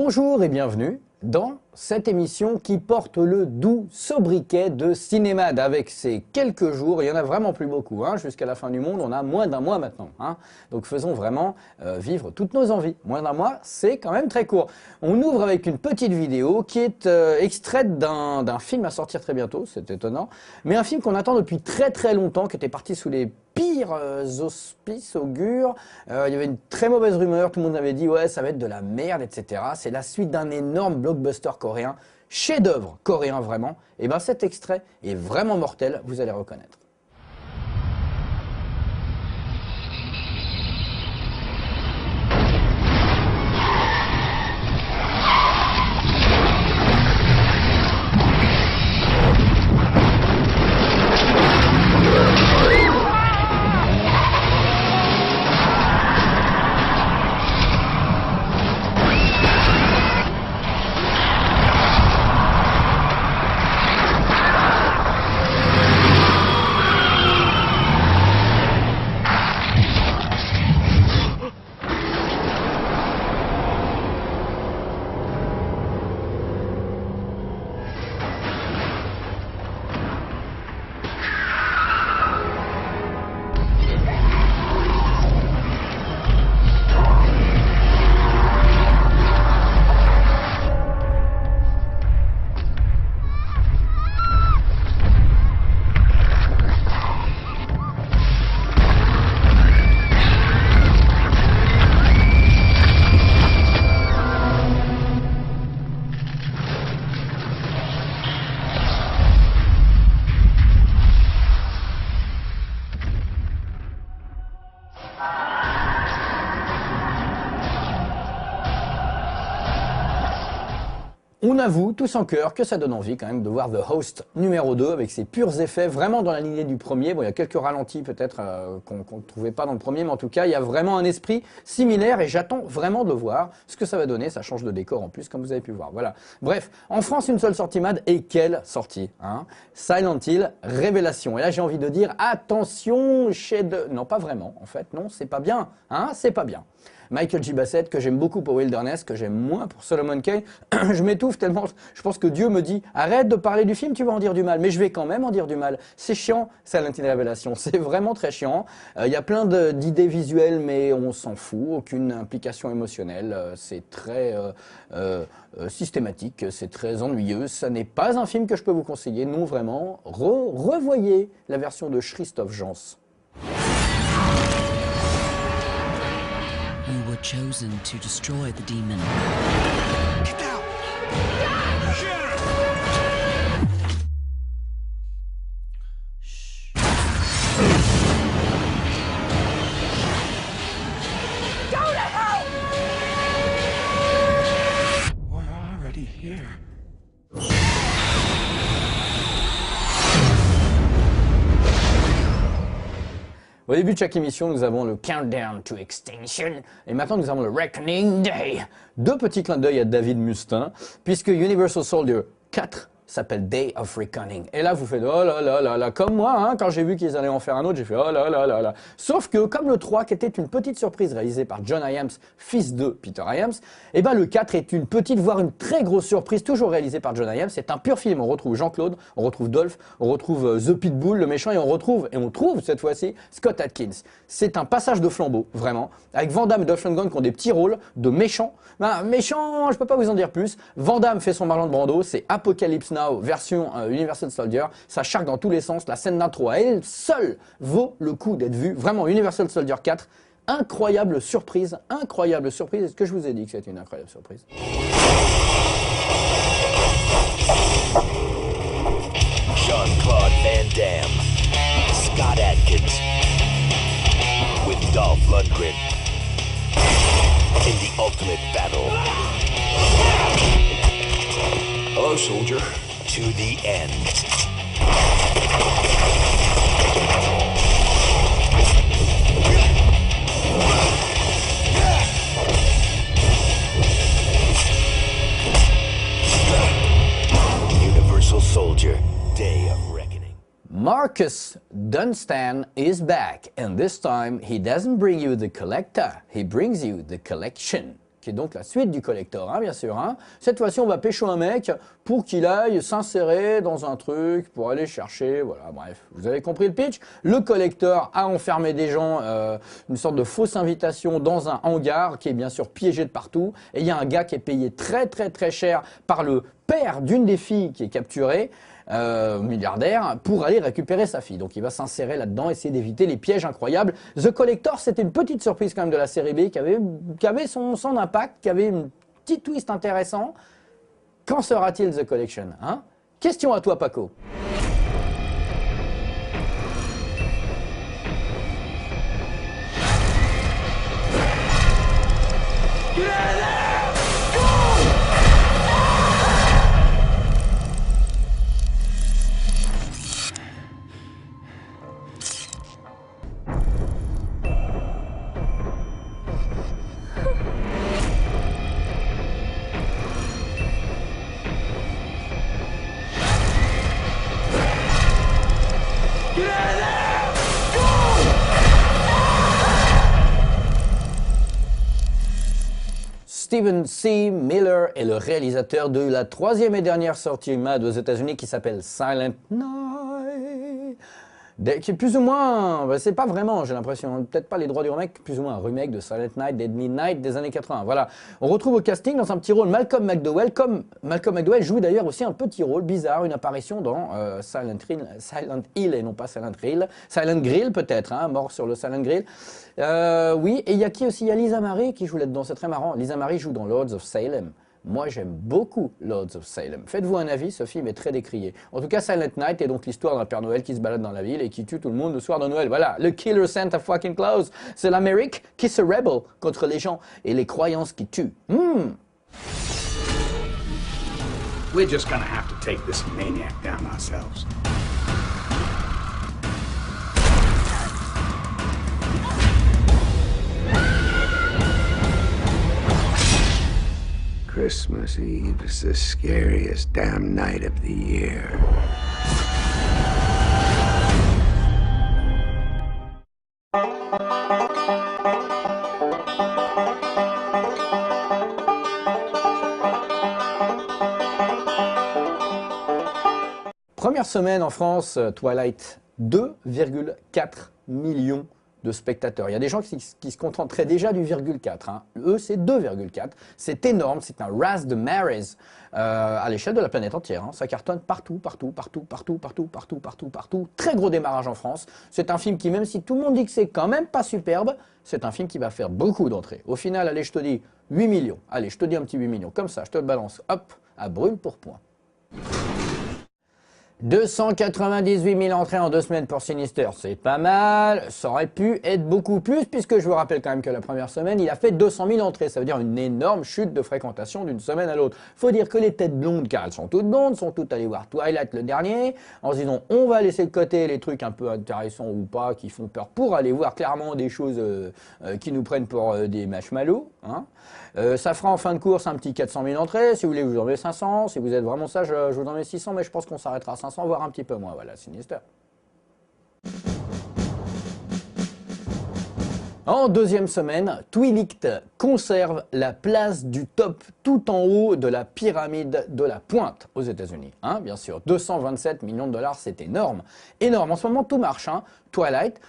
Bonjour et bienvenue dans cette émission qui porte le doux sobriquet de Cinémad. Avec ces quelques jours, il y en a vraiment plus beaucoup, jusqu'à la fin du monde, on a moins d'un mois maintenant. Donc faisons vraiment vivre toutes nos envies. Moins d'un mois, c'est quand même très court. On ouvre avec une petite vidéo qui est extraite d'un film à sortir très bientôt, c'est étonnant, mais un film qu'on attend depuis très très longtemps, qui était parti sous les pires auspices, augures. Il y avait une très mauvaise rumeur, tout le monde avait dit ouais ça va être de la merde, etc. C'est la suite d'un énorme blockbuster coréen, chef-d'œuvre coréen vraiment. Et bien cet extrait est vraiment mortel, vous allez reconnaître. On avoue tous en cœur que ça donne envie quand même de voir The Host numéro 2 avec ses purs effets vraiment dans la lignée du premier. Bon, il y a quelques ralentis peut-être qu'on ne trouvait pas dans le premier, mais en tout cas, il y a vraiment un esprit similaire et j'attends vraiment de voir ce que ça va donner. Ça change de décor en plus, comme vous avez pu voir. Voilà. Bref, en France, une seule sortie MAD et quelle sortie Silent Hill, Révélation. Et là, j'ai envie de dire, attention, non, pas vraiment, en fait. Non, c'est pas bien. C'est pas bien. Michael J. Bassett, que j'aime beaucoup pour Wilderness, que j'aime moins pour Solomon Kane. Je m'étouffe tellement, je pense que Dieu me dit « Arrête de parler du film, tu vas en dire du mal ». Mais je vais quand même en dire du mal. C'est chiant, Silent Hill Révélation. C'est vraiment très chiant. Il y a plein d'idées visuelles, mais on s'en fout. Aucune implication émotionnelle. C'est très systématique, c'est très ennuyeux. Ça n'est pas un film que je peux vous conseiller. Non, vraiment. Revoyez la version de Christophe Jans. You were chosen to destroy the demon. Get out! Sheriff! Shh. Go to hell! We're already here. Au début de chaque émission, nous avons le Countdown to Extinction et maintenant nous avons le Reckoning Day. Deux petits clins d'œil à David Mustin, puisque Universal Soldier 4 s'appelle Day of Reckoning. Et là, vous faites oh là là là là, comme moi, quand j'ai vu qu'ils allaient en faire un autre, j'ai fait oh là là là là. Sauf que, comme le 3, qui était une petite surprise réalisée par John Hyams, fils de Peter Hyams, et ben le 4 est une petite, voire une très grosse surprise, toujours réalisée par John Hyams. C'est un pur film. On retrouve Jean-Claude, on retrouve Dolph, on retrouve The Pitbull, le méchant, et on trouve cette fois-ci Scott Adkins. C'est un passage de flambeau, vraiment, avec Van Damme et Dolph Lundgren qui ont des petits rôles de méchants. Méchants, je peux pas vous en dire plus. Van Damme fait son Marlon Brando, c'est Apocalypse Now, version Universal Soldier. Ça charque dans tous les sens. La scène d'intro à elle seule vaut le coup d'être vue. Vraiment, Universal Soldier 4, incroyable surprise, incroyable surprise. Est-ce que je vous ai dit que c'était une incroyable surprise? Jean-Claude Van Damme, Scott Adkins, with Dolph Lundgren in the ultimate battle. Hello, soldier. To the end. Universal Soldier, Day of Reckoning. Marcus Dunstan is back, and this time he doesn't bring you the collector, he brings you the collection. qui est donc la suite du Collector, hein, bien sûr. Hein. Cette fois-ci, on va pécho un mec pour qu'il aille s'insérer dans un truc, pour aller chercher, voilà, bref. Vous avez compris le pitch? Le Collector a enfermé des gens, une sorte de fausse invitation dans un hangar qui est bien sûr piégé de partout. Et il y a un gars qui est payé très très très cher par le père d'une des filles qui est capturée, milliardaire, pour aller récupérer sa fille. Donc il va s'insérer là-dedans, essayer d'éviter les pièges incroyables. The Collector, c'était une petite surprise quand même de la série B qui avait son impact, qui avait une petite twist intéressant. Quand sera-t-il The Collection, hein? Question à toi, Paco. Stephen C. Miller est le réalisateur de la troisième et dernière sortie MAD aux États-Unis qui s'appelle Silent Night. Qui est plus ou moins, c'est pas vraiment, j'ai l'impression, peut-être pas les droits du remake, plus ou moins un remake de Silent Night, Dead Midnight des années 80. Voilà, on retrouve au casting dans un petit rôle Malcolm McDowell, comme Malcolm McDowell joue d'ailleurs aussi un petit rôle bizarre, une apparition dans Silent Hill et non pas Silent Grill, Silent Grill peut-être, hein, mort sur le Silent Grill. Oui, et il y a qui aussi? Il y a Lisa Marie qui joue là-dedans, c'est très marrant. Lisa Marie joue dans Lords of Salem. Moi, j'aime beaucoup Lords of Salem. Faites-vous un avis, ce film est très décrié. En tout cas, Silent Night est donc l'histoire d'un Père Noël qui se balade dans la ville et qui tue tout le monde le soir de Noël. Voilà, le Killer Santa fucking Claus. C'est l'Amérique qui se rebelle contre les gens et les croyances qui tuent. We're just gonna have to take this maniac down ourselves. Christmas Eve is the scariest damn night of the year. Première semaine en France, Twilight, 2,4 millions de spectateurs. Il y a des gens qui se contenteraient déjà du 0,4. Hein. Eux, c'est 2,4. C'est énorme, c'est un Raz de Mares à l'échelle de la planète entière. Hein. Ça cartonne partout. Très gros démarrage en France. C'est un film qui, même si tout le monde dit que c'est quand même pas superbe, c'est un film qui va faire beaucoup d'entrées. Au final, allez, je te dis 8 millions. Allez, je te dis un petit 8 millions. Comme ça, je te le balance, hop, à brûle pour point. 298 000 entrées en 2 semaines pour Sinister, c'est pas mal, ça aurait pu être beaucoup plus, puisque je vous rappelle quand même que la première semaine, il a fait 200 000 entrées, ça veut dire une énorme chute de fréquentation d'une semaine à l'autre. Faut dire que les têtes blondes, car elles sont toutes blondes, sont toutes allées voir Twilight le dernier, en se disant on va laisser de côté les trucs un peu intéressants ou pas, qui font peur, pour aller voir clairement des choses qui nous prennent pour des marshmallows, hein. Ça fera en fin de course un petit 400 000 entrées, si vous voulez je vous en mets 500, si vous êtes vraiment sage je vous en mets 600, mais je pense qu'on s'arrêtera à 500, voire un petit peu moins, voilà, Sinister. En deuxième semaine, Twilight conserve la place du top tout en haut de la pyramide de la pointe aux États-Unis. Hein, bien sûr, 227 millions de dollars, c'est énorme. Énorme. En ce moment, tout marche. Hein. Twilight,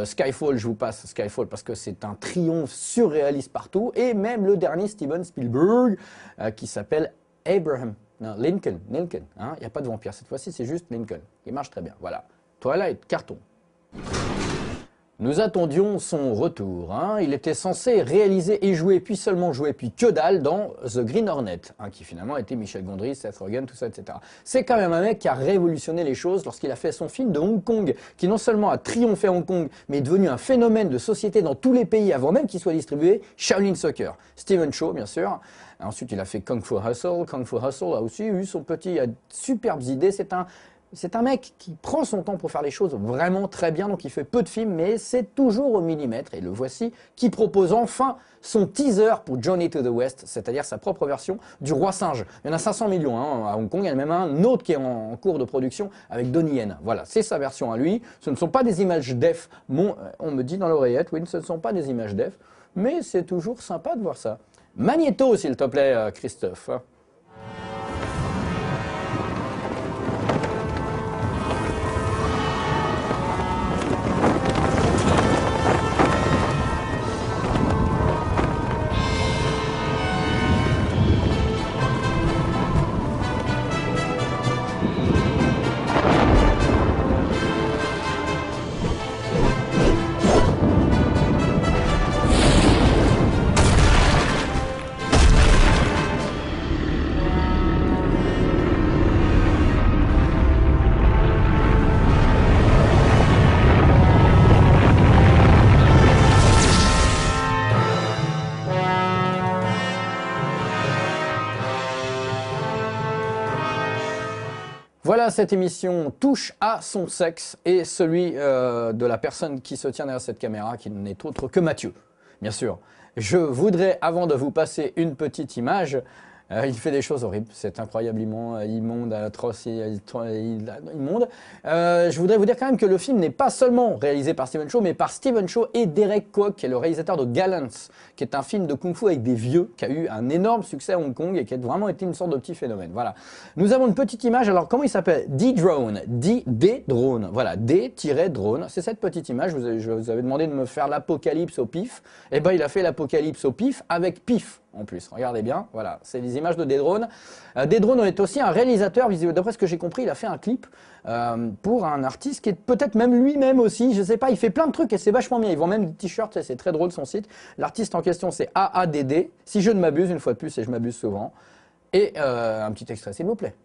Skyfall, je vous passe Skyfall parce que c'est un triomphe surréaliste partout. Et même le dernier Steven Spielberg qui s'appelle Abraham. Non, Lincoln. Il n'y a pas de vampire cette fois-ci, c'est juste Lincoln. Il marche très bien. Voilà. Twilight, carton. Nous attendions son retour. Hein. Il était censé réaliser et jouer, puis seulement jouer, puis que dalle dans The Green Hornet, hein, qui finalement était Michel Gondry, Seth Rogen, tout ça, etc. C'est quand même un mec qui a révolutionné les choses lorsqu'il a fait son film de Hong Kong, qui non seulement a triomphé à Hong Kong, mais est devenu un phénomène de société dans tous les pays avant même qu'il soit distribué, Shaolin Soccer. Stephen Chow, bien sûr. Ensuite, il a fait Kung Fu Hustle. Kung Fu Hustle a aussi eu son petit, superbes idées. C'est un mec qui prend son temps pour faire les choses vraiment très bien, donc il fait peu de films, mais c'est toujours au millimètre, et le voici, qui propose enfin son teaser pour Journey to the West, c'est-à-dire sa propre version du Roi Singe. Il y en a 500 millions hein, à Hong Kong, il y en a même un autre qui est en cours de production avec Donnie Yen. Voilà, c'est sa version à lui. Ce ne sont pas des images def, on me dit dans l'oreillette, oui, ce ne sont pas des images def, mais c'est toujours sympa de voir ça. Magnéto, s'il te plaît, Christophe. Voilà, cette émission touche à son sexe et celui de la personne qui se tient derrière cette caméra, qui n'est autre que Mathieu, bien sûr. Je voudrais, avant de vous passer une petite image, il fait des choses horribles, c'est incroyablement immonde, atroce, immonde. Je voudrais vous dire quand même que le film n'est pas seulement réalisé par Stephen Chow, mais par Stephen Chow et Derek Kwok, qui est le réalisateur de Gallants, qui est un film de kung-fu avec des vieux, qui a eu un énorme succès à Hong Kong et qui a vraiment été une sorte de petit phénomène. Voilà. Nous avons une petite image, alors comment il s'appelle? D-Drone, D-Drone, voilà, D-Drone, c'est cette petite image, je vous avais demandé de me faire l'apocalypse au pif, et ben il a fait l'apocalypse au pif avec pif. En plus, regardez bien, voilà, c'est les images de D-Drone. D-Drone est aussi un réalisateur, d'après ce que j'ai compris, il a fait un clip pour un artiste qui est peut-être même lui-même aussi, je sais pas, il fait plein de trucs et c'est vachement bien, il vend même des t-shirts et c'est très drôle son site. L'artiste en question c'est AADD, si je ne m'abuse, une fois de plus et je m'abuse souvent. Et un petit extrait s'il vous plaît.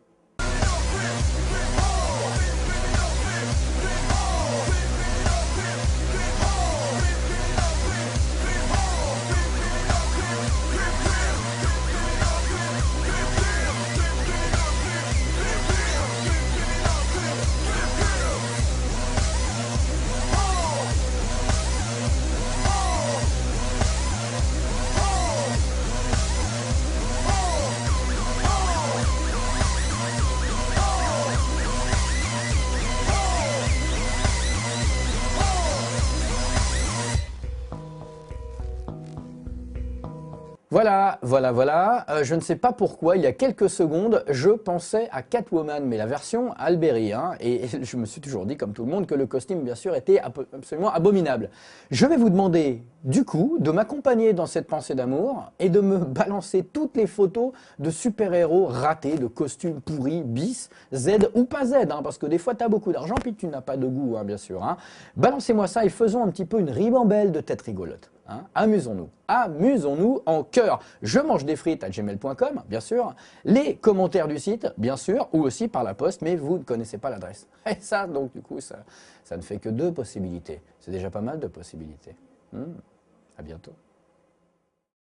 Voilà. Je ne sais pas pourquoi, il y a quelques secondes, je pensais à Catwoman, mais la version Alberi. Hein, et je me suis toujours dit, comme tout le monde, que le costume, bien sûr, était absolument abominable. Je vais vous demander, du coup, de m'accompagner dans cette pensée d'amour et de me balancer toutes les photos de super-héros ratés, de costumes pourris, bis, Z ou pas Z, hein, parce que des fois, tu as beaucoup d'argent, puis tu n'as pas de goût, hein, bien sûr. Hein. Balancez-moi ça et faisons un petit peu une ribambelle de têtes rigolotes. Hein, amusons-nous en cœur. Je mange des frites à gmail.com, bien sûr. Les commentaires du site, bien sûr, ou aussi par la poste, mais vous ne connaissez pas l'adresse. Et ça, donc, du coup, ça ne fait que 2 possibilités. C'est déjà pas mal de possibilités. À bientôt.